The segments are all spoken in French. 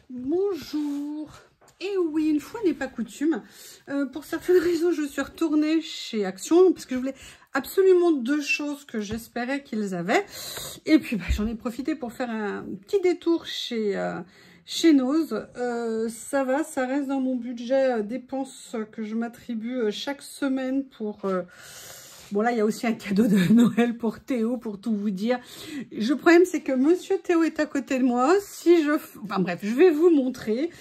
Bonjour. Et oui, une fois n'est pas coutume, pour certaines raisons, je suis retournée chez Action parce que je voulais absolument deux choses que j'espérais qu'ils avaient. Et puis, j'en ai profité pour faire un petit détour chez Nose. Ça va, ça reste dans mon budget dépenses que je m'attribue chaque semaine pour... Bon, là, il y a aussi un cadeau de Noël pour Théo, pour tout vous dire. Le problème, c'est que Monsieur Théo est à côté de moi. Enfin bref, je vais vous montrer.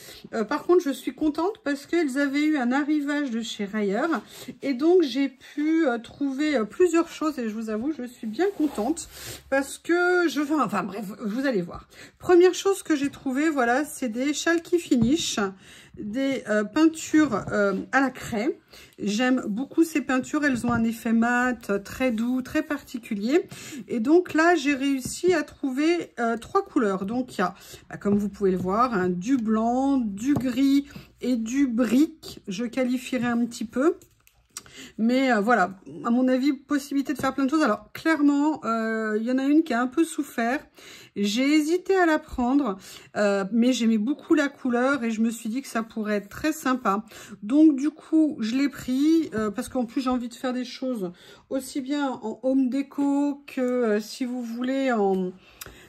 Par contre, je suis contente parce qu'ils avaient eu un arrivage de chez Rayer. Et donc, j'ai pu trouver plusieurs choses. Et je vous avoue, je suis bien contente parce que je vais... Enfin bref, vous allez voir. Première chose que j'ai trouvée, voilà, c'est des Chalky Finish, des peintures à la craie. J'aime beaucoup ces peintures, elles ont un effet mat, très doux, très particulier. Et donc là, j'ai réussi à trouver trois couleurs. Donc il y a, comme vous pouvez le voir, hein, du blanc, du gris et du brique. Je qualifierais un petit peu. Mais voilà, à mon avis, possibilité de faire plein de choses. Alors, clairement, il y en a une qui a un peu souffert. J'ai hésité à la prendre, mais j'aimais beaucoup la couleur et je me suis dit que ça pourrait être très sympa. Donc, du coup, je l'ai pris parce qu'en plus, j'ai envie de faire des choses aussi bien en home déco que si vous voulez en...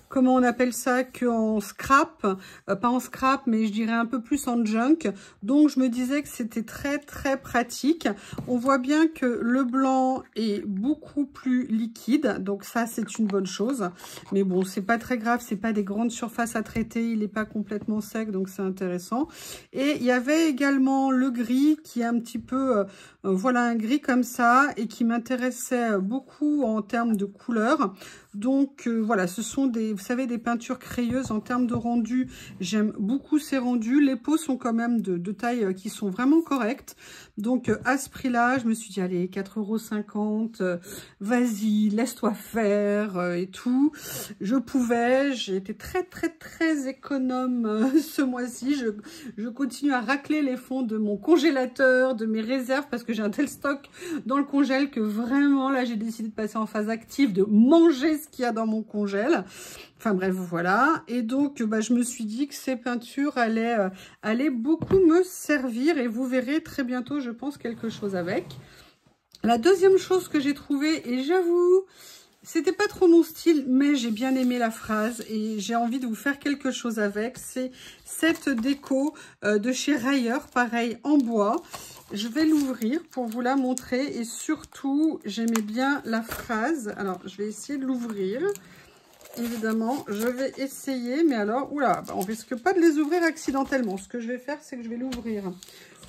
Comment on appelle ça, qu'en scrap, pas en scrap, mais je dirais un peu plus en junk. Donc, je me disais que c'était très, très pratique. On voit bien que le blanc est beaucoup plus liquide. Donc, ça, c'est une bonne chose. Mais bon, c'est pas très grave. C'est pas des grandes surfaces à traiter. Il n'est pas complètement sec, donc c'est intéressant. Et il y avait également le gris qui est un petit peu... voilà, un gris comme ça et qui m'intéressait beaucoup en termes de couleur. Donc voilà, ce sont des, vous savez, des peintures crayeuses en termes de rendu. J'aime beaucoup ces rendus. Les pots sont quand même de taille qui sont vraiment correctes. Donc à ce prix-là, je me suis dit, allez, 4,50 €, vas-y, laisse-toi faire et tout. Je pouvais, j'ai été très, très, très économe ce mois-ci. Je continue à racler les fonds de mon congélateur, de mes réserves, parce que j'ai un tel stock dans le congèle que vraiment, là, j'ai décidé de passer en phase active, de manger ce qu'il y a dans mon congèle. Enfin bref, voilà. Et donc, je me suis dit que ces peintures allaient beaucoup me servir. Et vous verrez très bientôt, je pense, quelque chose avec. La deuxième chose que j'ai trouvée, et j'avoue, c'était pas trop mon style, mais j'ai bien aimé la phrase et j'ai envie de vous faire quelque chose avec. C'est cette déco de chez Rayer, pareil, en bois. Je vais l'ouvrir pour vous la montrer et surtout, j'aimais bien la phrase. Alors, je vais essayer de l'ouvrir. Évidemment, je vais essayer, mais alors, oula, on risque pas de les ouvrir accidentellement. Ce que je vais faire, c'est que je vais l'ouvrir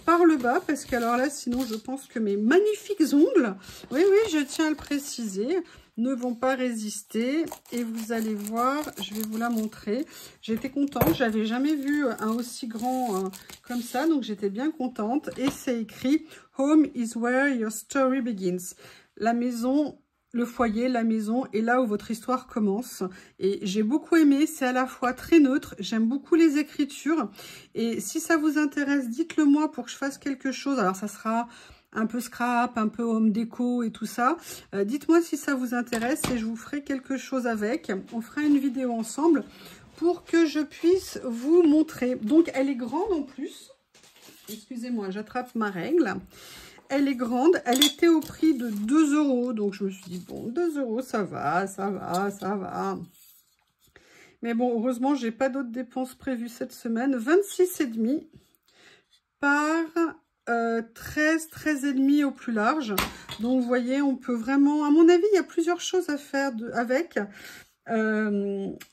par le bas, parce qu'alors là, sinon, je pense que mes magnifiques ongles, oui, je tiens à le préciser, ne vont pas résister. Et vous allez voir, je vais vous la montrer. J'étais contente, j'avais jamais vu un aussi grand comme ça, donc j'étais bien contente. Et c'est écrit « Home is where your story begins ». La maison... Le foyer, la maison, est là où votre histoire commence. Et j'ai beaucoup aimé, c'est à la fois très neutre, j'aime beaucoup les écritures. Et si ça vous intéresse, dites-le moi pour que je fasse quelque chose. Alors ça sera un peu scrap, un peu home déco et tout ça. Dites-moi si ça vous intéresse et je vous ferai quelque chose avec. On fera une vidéo ensemble pour que je puisse vous montrer. Donc elle est grande en plus. Excusez-moi, j'attrape ma règle. Elle est grande, elle était au prix de 2 €, donc je me suis dit, bon, 2 €, ça va, ça va, ça va. Mais bon, heureusement, j'ai pas d'autres dépenses prévues cette semaine. 26,5 par 13,5 au plus large. Donc, vous voyez, on peut vraiment... À mon avis, il y a plusieurs choses à faire avec.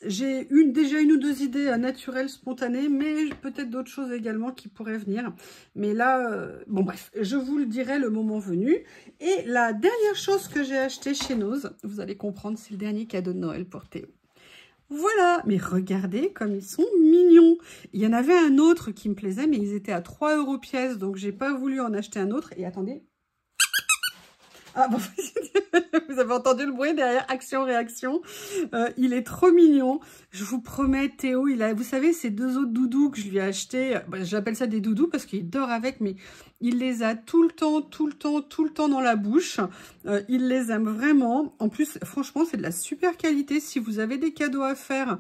J'ai déjà une ou deux idées naturelles, spontanées, mais peut-être d'autres choses également qui pourraient venir. Mais là, bon bref, je vous le dirai le moment venu. Et la dernière chose que j'ai acheté chez Nose, vous allez comprendre, c'est le dernier cadeau de Noël pour Théo. Voilà, mais regardez comme ils sont mignons. Il y en avait un autre qui me plaisait, mais ils étaient à 3 € pièce, donc j'ai pas voulu en acheter un autre. Et attendez, Ah, bon, vous avez entendu le bruit derrière, action-réaction. Il est trop mignon. Je vous promets, Théo, il a, vous savez, ces deux autres doudous que je lui ai achetés, j'appelle ça des doudous parce qu'il dort avec, mais il les a tout le temps dans la bouche. Il les aime vraiment. En plus, franchement, c'est de la super qualité. Si vous avez des cadeaux à faire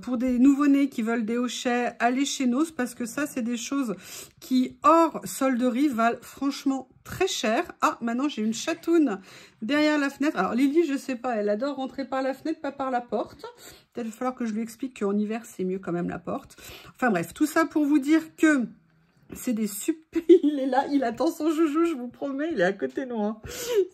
pour des nouveau-nés qui veulent des hochets, allez chez Nos parce que ça, c'est des choses qui, hors solderie, valent franchement très cher. Ah, maintenant, j'ai une chatoune derrière la fenêtre. Alors, Lily, je sais pas, elle adore rentrer par la fenêtre, pas par la porte. Peut-être il va falloir que je lui explique qu'en hiver, c'est mieux quand même la porte. Enfin bref, tout ça pour vous dire que c'est des super... Il est là, il attend son joujou, je vous promets, il est à côté de moi.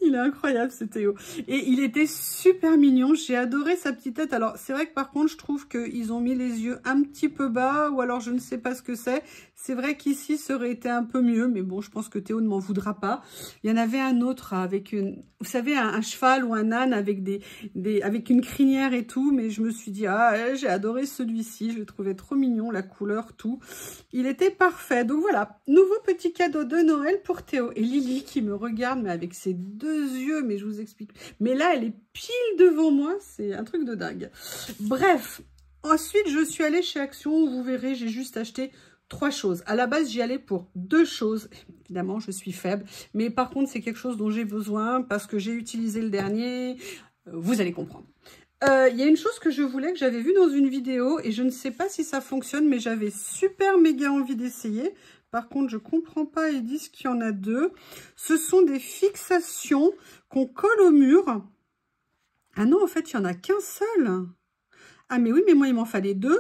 Il est incroyable, ce Théo. Et il était super mignon, j'ai adoré sa petite tête. Alors, c'est vrai que par contre, je trouve qu'ils ont mis les yeux un petit peu bas, ou alors je ne sais pas ce que c'est. C'est vrai qu'ici, ça aurait été un peu mieux, mais bon, je pense que Théo ne m'en voudra pas. Il y en avait un autre avec une... Vous savez, un cheval ou un âne avec avec une crinière et tout, mais je me suis dit, ah, j'ai adoré celui-ci, je le trouvais trop mignon, la couleur, tout. Il était parfait. Donc voilà, nouveau petit cadeau de Noël pour Théo. Et Lily qui me regarde, mais avec ses deux yeux, mais je vous explique. Mais là, elle est pile devant moi, c'est un truc de dingue. Bref, ensuite, je suis allée chez Action, vous verrez, j'ai juste acheté 3 choses. À la base, j'y allais pour 2 choses. Évidemment, je suis faible. Mais par contre, c'est quelque chose dont j'ai besoin parce que j'ai utilisé le dernier. Vous allez comprendre. Il y a une chose que je voulais, que j'avais vue dans une vidéo. Et je ne sais pas si ça fonctionne, mais j'avais super méga envie d'essayer. Par contre, je ne comprends pas. Ils disent qu'il y en a 2. Ce sont des fixations qu'on colle au mur. Ah non, en fait, il n'y en a qu'un seul. Ah mais oui, mais moi, il m'en fallait 2.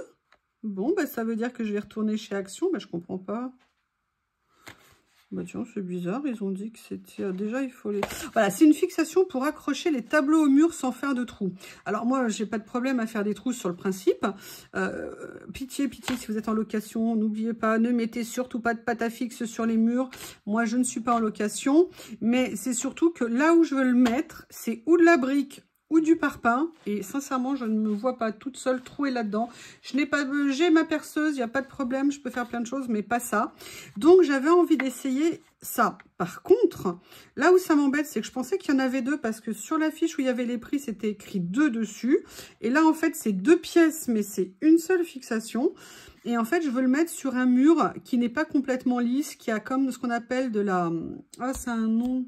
Bon, bah, ça veut dire que je vais retourner chez Action. Bah, je comprends pas. Bah, tiens, c'est bizarre. Ils ont dit que c'était... Déjà, il faut les... Voilà, c'est une fixation pour accrocher les tableaux au mur sans faire de trous. Alors, moi, j'ai pas de problème à faire des trous sur le principe. Pitié, pitié, si vous êtes en location, n'oubliez pas, ne mettez surtout pas de pâte à fixe sur les murs. Moi, je ne suis pas en location. Mais c'est surtout que là où je veux le mettre, c'est ou de la brique ou du parpaing, et sincèrement, je ne me vois pas toute seule trouée là-dedans. J'ai ma perceuse, il n'y a pas de problème, je peux faire plein de choses, mais pas ça. Donc, j'avais envie d'essayer ça. Par contre, là où ça m'embête, c'est que je pensais qu'il y en avait 2, parce que sur la fiche où il y avait les prix, c'était écrit 2 dessus. Et là, en fait, c'est 2 pièces, mais c'est une seule fixation. Et en fait, je veux le mettre sur un mur qui n'est pas complètement lisse, qui a comme ce qu'on appelle de la... Ah, c'est un nom...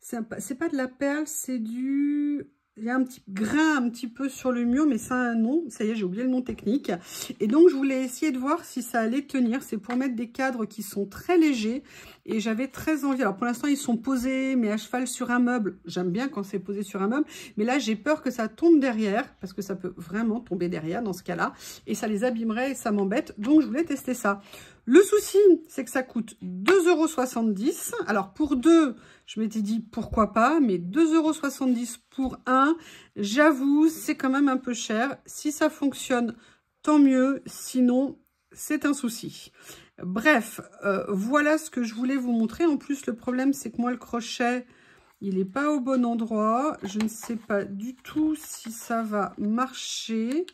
C'est pas de la perle, c'est du... Il y a un petit grain un petit peu sur le mur, mais ça a un nom. Ça y est, j'ai oublié le nom technique. Et donc, je voulais essayer de voir si ça allait tenir. C'est pour mettre des cadres qui sont très légers. Et j'avais très envie. Alors, pour l'instant, ils sont posés, mais à cheval sur un meuble. J'aime bien quand c'est posé sur un meuble. Mais là, j'ai peur que ça tombe derrière, parce que ça peut vraiment tomber derrière dans ce cas-là. Et ça les abîmerait et ça m'embête. Donc, je voulais tester ça. Le souci, c'est que ça coûte 2,70 €. Alors, pour 2, je m'étais dit pourquoi pas, mais 2,70 € pour 1, j'avoue, c'est quand même un peu cher. Si ça fonctionne, tant mieux. Sinon, c'est un souci. Bref, voilà ce que je voulais vous montrer. En plus, le problème, c'est que moi, le crochet, il n'est pas au bon endroit. Je ne sais pas du tout si ça va marcher.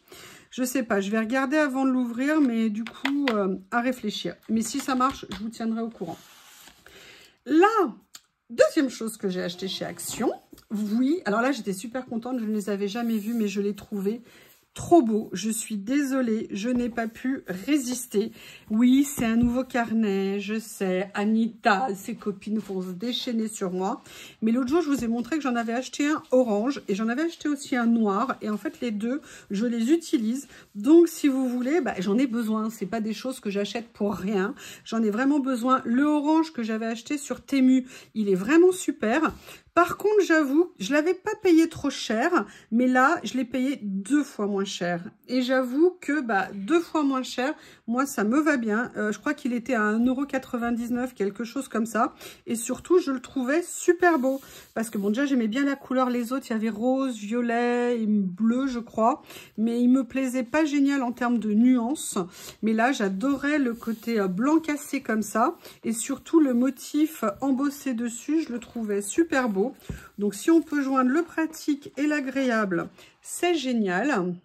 Je sais pas, je vais regarder avant de l'ouvrir, mais du coup, à réfléchir. Mais si ça marche, je vous tiendrai au courant. La deuxième chose que j'ai acheté chez Action, oui, alors là, j'étais super contente, je ne les avais jamais vus, mais je les trouvais trop beau. Je suis désolée, je n'ai pas pu résister. Oui, c'est un nouveau carnet, je sais. Anita, ses copines vont se déchaîner sur moi. Mais l'autre jour, je vous ai montré que j'en avais acheté un orange et j'en avais acheté aussi un noir. Et en fait, les deux, je les utilise. Donc, si vous voulez, bah, j'en ai besoin. C'est pas des choses que j'achète pour rien. J'en ai vraiment besoin. Le orange que j'avais acheté sur Temu, il est vraiment super. Par contre, j'avoue, je ne l'avais pas payé trop cher, mais là, je l'ai payé 2 fois moins cher. Et j'avoue que 2 fois moins cher, moi, ça me va bien. Je crois qu'il était à 1,99 €, quelque chose comme ça. Et surtout, je le trouvais super beau. Parce que bon, déjà, j'aimais bien la couleur. Les autres, il y avait rose, violet et bleu, je crois. Mais il me plaisait pas génial en termes de nuances. Mais là, j'adorais le côté blanc cassé comme ça. Et surtout, le motif embossé dessus, je le trouvais super beau. Donc, si on peut joindre le pratique et l'agréable, c'est génial.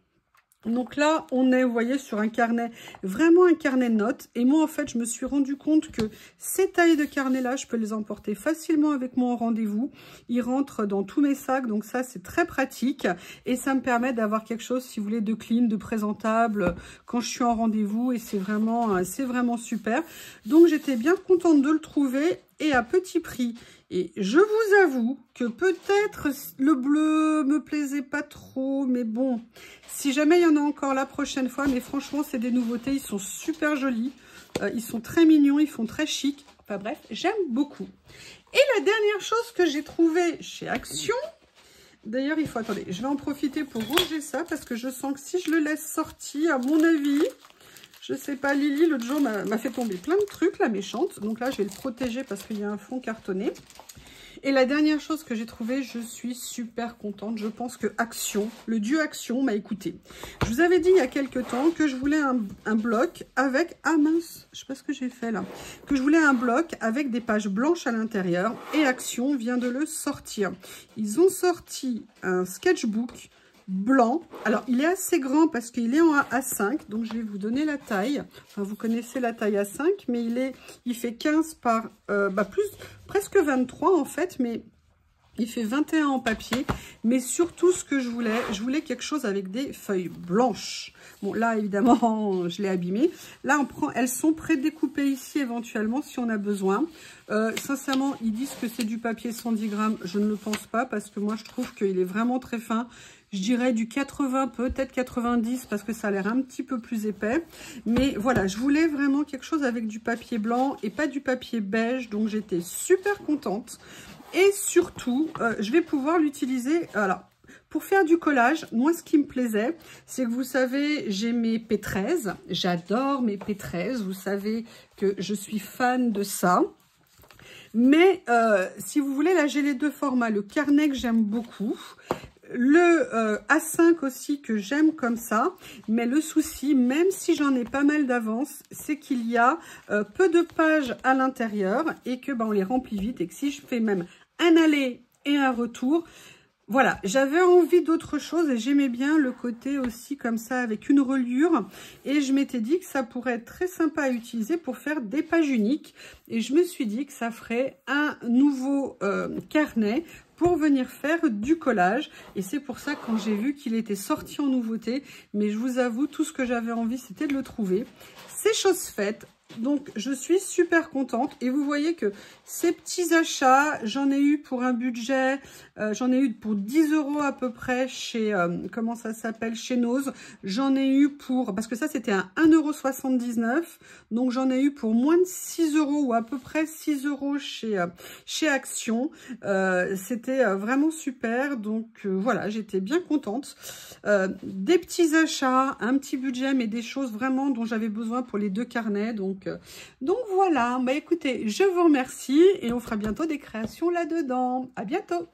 Donc là, on est, vous voyez, sur un carnet, vraiment un carnet de notes. Et moi, en fait, je me suis rendu compte que ces tailles de carnet-là, je peux les emporter facilement avec moi au rendez-vous. Ils rentrent dans tous mes sacs, donc ça, c'est très pratique. Et ça me permet d'avoir quelque chose, si vous voulez, de clean, de présentable quand je suis en rendez-vous. Et c'est vraiment super. Donc, j'étais bien contente de le trouver et à petit prix. Et je vous avoue que peut-être le bleu me plaisait pas trop, mais bon, si jamais il y en a encore la prochaine fois, mais franchement, c'est des nouveautés, ils sont super jolis, ils sont très mignons, ils font très chic. Enfin bref, j'aime beaucoup. Et la dernière chose que j'ai trouvée chez Action, d'ailleurs, il faut, attendez, je vais en profiter pour ranger ça, parce que je sens que si je le laisse sortir, à mon avis... Je sais pas, Lily, l'autre jour, m'a fait tomber plein de trucs, la méchante. Donc là, je vais le protéger parce qu'il y a un fond cartonné. Et la dernière chose que j'ai trouvée, je suis super contente. Je pense que Action, le dieu Action, m'a écouté. Je vous avais dit il y a quelques temps que je voulais un bloc avec... Ah mince, je sais pas ce que j'ai fait là. Que je voulais un bloc avec des pages blanches à l'intérieur. Et Action vient de le sortir. Ils ont sorti un sketchbook blanc. Alors, il est assez grand parce qu'il est en A5. Donc, je vais vous donner la taille. Enfin, vous connaissez la taille A5, mais il fait 15 par presque 23 en fait, mais il fait 21 en papier. Mais surtout, ce que je voulais quelque chose avec des feuilles blanches. Bon, là, évidemment, je l'ai abîmé. Là, elles sont prédécoupées ici, éventuellement, si on a besoin. Sincèrement, ils disent que c'est du papier 110 grammes. Je ne le pense pas, parce que moi, je trouve qu'il est vraiment très fin. Je dirais du 80, peut-être 90, parce que ça a l'air un petit peu plus épais. Mais voilà, je voulais vraiment quelque chose avec du papier blanc et pas du papier beige. Donc, j'étais super contente. Et surtout, je vais pouvoir l'utiliser... Alors, pour faire du collage, moi, ce qui me plaisait, c'est que vous savez, j'ai mes P13. J'adore mes P13. Vous savez que je suis fan de ça. Mais si vous voulez, là, j'ai les deux formats. Le carnet que j'aime beaucoup. Le A5 aussi que j'aime comme ça, mais le souci, même si j'en ai pas mal d'avance, c'est qu'il y a peu de pages à l'intérieur et que on les remplit vite et que si je fais même un aller et un retour, voilà, j'avais envie d'autre chose et j'aimais bien le côté aussi comme ça avec une reliure et je m'étais dit que ça pourrait être très sympa à utiliser pour faire des pages uniques et je me suis dit que ça ferait un nouveau carnet pour venir faire du collage. Et c'est pour ça, quand j'ai vu qu'il était sorti en nouveauté, mais je vous avoue, tout ce que j'avais envie, c'était de le trouver. C'est chose faite. Donc, je suis super contente. Et vous voyez que ces petits achats, j'en ai eu pour un budget, j'en ai eu pour 10 € à peu près chez, comment ça s'appelle, chez Nose. J'en ai eu pour, parce que ça, c'était un 1,79 €. Donc, j'en ai eu pour moins de 6 € ou à peu près 6 € chez Action. C'était vraiment super. Donc, voilà, j'étais bien contente. Des petits achats, un petit budget, mais des choses vraiment dont j'avais besoin pour les deux carnets. Donc voilà, écoutez, je vous remercie et on fera bientôt des créations là-dedans. À bientôt!